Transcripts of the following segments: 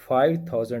5000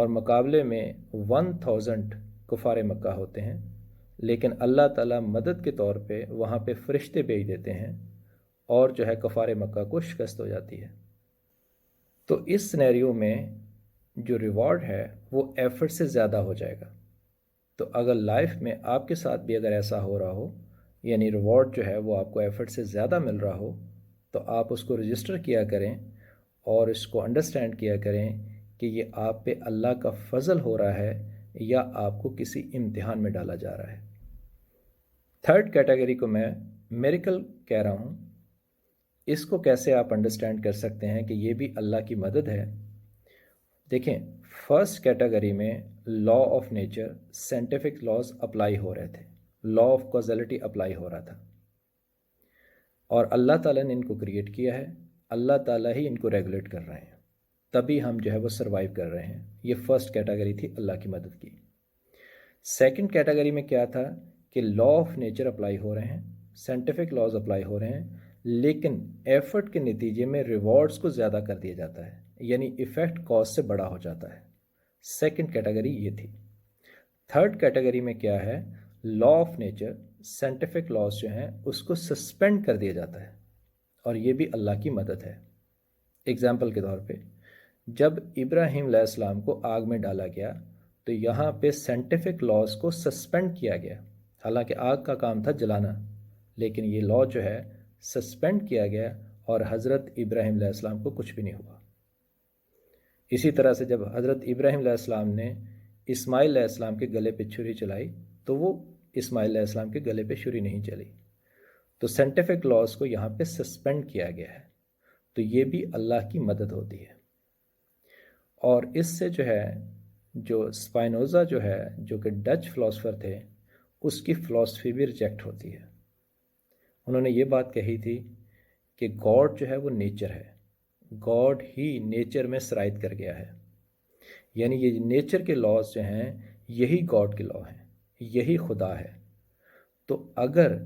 اور مقابلے میں 1000 کفار مکہ ہوتے ہیں، لیکن اللہ تعالیٰ مدد کے طور پہ وہاں پہ فرشتے بھیج دیتے ہیں اور جو ہے کفار مکہ کو شکست ہو جاتی ہے۔ تو اس سینیریو میں جو ریوارڈ ہے وہ ایفرٹ سے زیادہ ہو جائے گا۔ تو اگر لائف میں آپ کے ساتھ بھی اگر ایسا ہو رہا ہو، یعنی ریوارڈ جو ہے وہ آپ کو ایفرٹ سے زیادہ مل رہا ہو، تو آپ اس کو رجسٹر کیا کریں اور اس کو انڈرسٹینڈ کیا کریں کہ یہ آپ پہ اللہ کا فضل ہو رہا ہے یا آپ کو کسی امتحان میں ڈالا جا رہا ہے۔ تھرڈ کیٹیگری کو میں میریکل کہہ رہا ہوں۔ اس کو کیسے آپ انڈرسٹینڈ کر سکتے ہیں کہ یہ بھی اللہ کی مدد ہے؟ دیکھیں، فرسٹ کیٹیگری میں law of nature, scientific laws apply ہو رہے تھے، لا آف کازیلٹی اپلائی ہو رہا تھا، اور اللہ تعالیٰ نے ان کو کریٹ کیا ہے، اللہ تعالیٰ ہی ان کو ریگولیٹ کر رہے ہیں، تبھی ہم جو ہے وہ سروائیو کر رہے ہیں۔ یہ فرسٹ کیٹیگری تھی اللہ کی مدد کی۔ سیکنڈ کیٹیگری میں کیا تھا کہ لا آف نیچر اپلائی ہو رہے ہیں، سائنٹیفک لاز اپلائی ہو رہے ہیں، لیکن ایفرٹ کے نتیجے میں ریوارڈز کو زیادہ کر دیا جاتا ہے، یعنی ایفیکٹ کاز سے بڑا ہو جاتا ہے۔ سیکنڈ کیٹیگری یہ تھی۔ تھرڈ کیٹیگری میں کیا ہے، لا آف نیچر، سائنٹیفک لاز جو ہیں اس کو سسپینڈ کر دیا جاتا ہے، اور یہ بھی اللہ کی مدد ہے۔ اگزامپل کے طور پہ جب ابراہیم علیہ السلام کو آگ میں ڈالا گیا تو یہاں پہ سائنٹیفک لاز کو سسپینڈ کیا گیا، حالانکہ آگ کا کام تھا جلانا، لیکن یہ لا جو ہے سسپینڈ کیا گیا اور حضرت ابراہیم علیہ السلام کو کچھ بھی نہیں ہوا۔ اسی طرح سے جب حضرت ابراہیم علیہ السلام نے اسماعیل علیہ السلام کے گلے پہ چھری چلائی تو وہ اسماعیل علیہ السلام کے گلے پہ چھری نہیں چلی۔ تو سائنٹیفک لاز کو یہاں پہ سسپینڈ کیا گیا ہے، تو یہ بھی اللہ کی مدد ہوتی ہے۔ اور اس سے جو ہے جو اسپائنوزا جو ہے، جو کہ ڈچ فلاسفر تھے، اس کی فلاسفی بھی ریجیکٹ ہوتی ہے۔ انہوں نے یہ بات کہی تھی کہ گاڈ جو ہے وہ نیچر ہے، گاڈ ہی نیچر میں سرایت کر گیا ہے، یعنی یہ نیچر کے لاز جو ہیں یہی گاڈ کے لا ہیں، یہی خدا ہے۔ تو اگر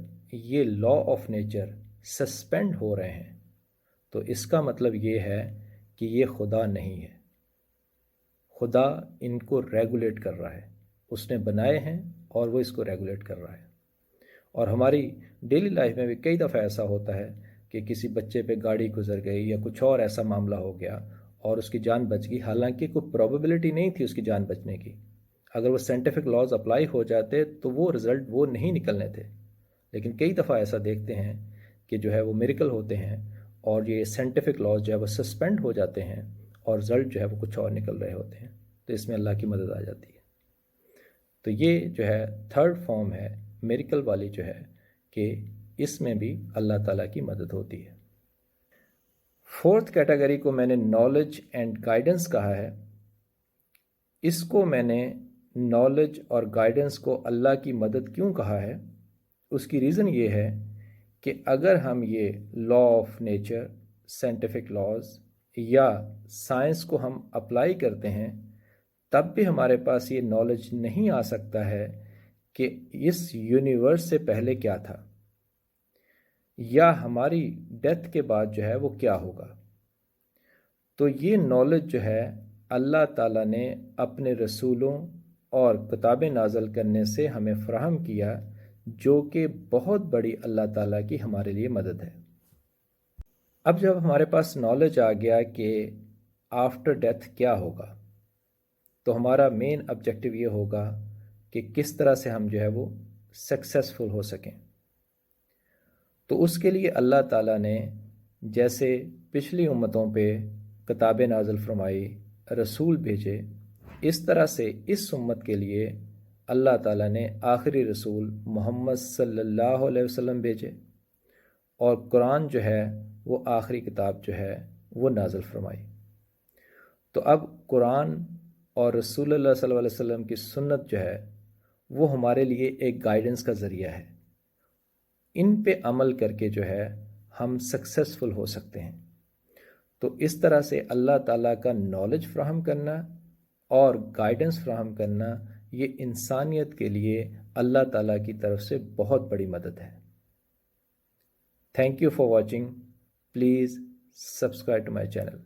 یہ لا آف نیچر سسپینڈ ہو رہے ہیں تو اس کا مطلب یہ ہے کہ یہ خدا نہیں ہے، خدا ان کو ریگولیٹ کر رہا ہے، اس نے بنائے ہیں اور وہ اس کو ریگولیٹ کر رہا ہے۔ اور ہماری ڈیلی لائف میں بھی کئی دفعہ ایسا ہوتا ہے کہ کسی بچے پہ گاڑی گزر گئی یا کچھ اور ایسا معاملہ ہو گیا اور اس کی جان بچ گئی، حالانکہ کوئی پروبیبلٹی نہیں تھی اس کی جان بچنے کی۔ اگر وہ سائنٹیفک لاز اپلائی ہو جاتے تو وہ رزلٹ وہ نہیں نکلنے تھے، لیکن کئی دفعہ ایسا دیکھتے ہیں کہ جو ہے وہ میریکل ہوتے ہیں اور یہ سائنٹیفک لاز جو ہے وہ سسپینڈ ہو جاتے ہیں اور رزلٹ جو ہے وہ کچھ اور نکل رہے ہوتے ہیں، تو اس میں اللہ کی مدد آ جاتی ہے۔ تو یہ جو ہے تھرڈ فارم ہے میریکل والی، جو ہے کہ اس میں بھی اللہ تعالیٰ کی مدد ہوتی ہے۔ فورتھ کیٹیگری کو میں نے نالج اینڈ گائیڈنس کہا ہے۔ اس کو میں نے نالج اور گائیڈنس کو اللہ کی مدد کیوں کہا ہے؟ اس کی ریزن یہ ہے کہ اگر ہم یہ لا آف نیچر، سائنٹیفک لاز یا سائنس کو ہم اپلائی کرتے ہیں تب بھی ہمارے پاس یہ نالج نہیں آ سکتا ہے کہ اس یونیورس سے پہلے کیا تھا یا ہماری ڈیتھ کے بعد جو ہے وہ کیا ہوگا۔ تو یہ نالج جو ہے اللہ تعالیٰ نے اپنے رسولوں اور کتابیں نازل کرنے سے ہمیں فراہم کیا، جو کہ بہت بڑی اللہ تعالیٰ کی ہمارے لیے مدد ہے۔ اب جب ہمارے پاس نالج آ گیا کہ آفٹر ڈیتھ کیا ہوگا، تو ہمارا مین آبجیکٹیو یہ ہوگا کہ کس طرح سے ہم جو ہے وہ سکسیسفل ہو سکیں۔ تو اس کے لیے اللہ تعالیٰ نے جیسے پچھلی امتوں پہ کتابیں نازل فرمائی، رسول بھیجے، اس طرح سے اس امت کے لیے اللہ تعالیٰ نے آخری رسول محمد صلی اللہ علیہ وسلم بھیجے، اور قرآن جو ہے وہ آخری کتاب جو ہے وہ نازل فرمائی۔ تو اب قرآن اور رسول اللہ صلی اللہ علیہ وسلم کی سنت جو ہے وہ ہمارے لیے ایک گائیڈنس کا ذریعہ ہے۔ ان پہ عمل کر کے جو ہے ہم سکسیسفل ہو سکتے ہیں۔ تو اس طرح سے اللہ تعالیٰ کا نالج فراہم کرنا اور گائیڈنس فراہم کرنا، یہ انسانیت کے لیے اللہ تعالیٰ کی طرف سے بہت بڑی مدد ہے۔ Thank you for watching. Please subscribe to my channel.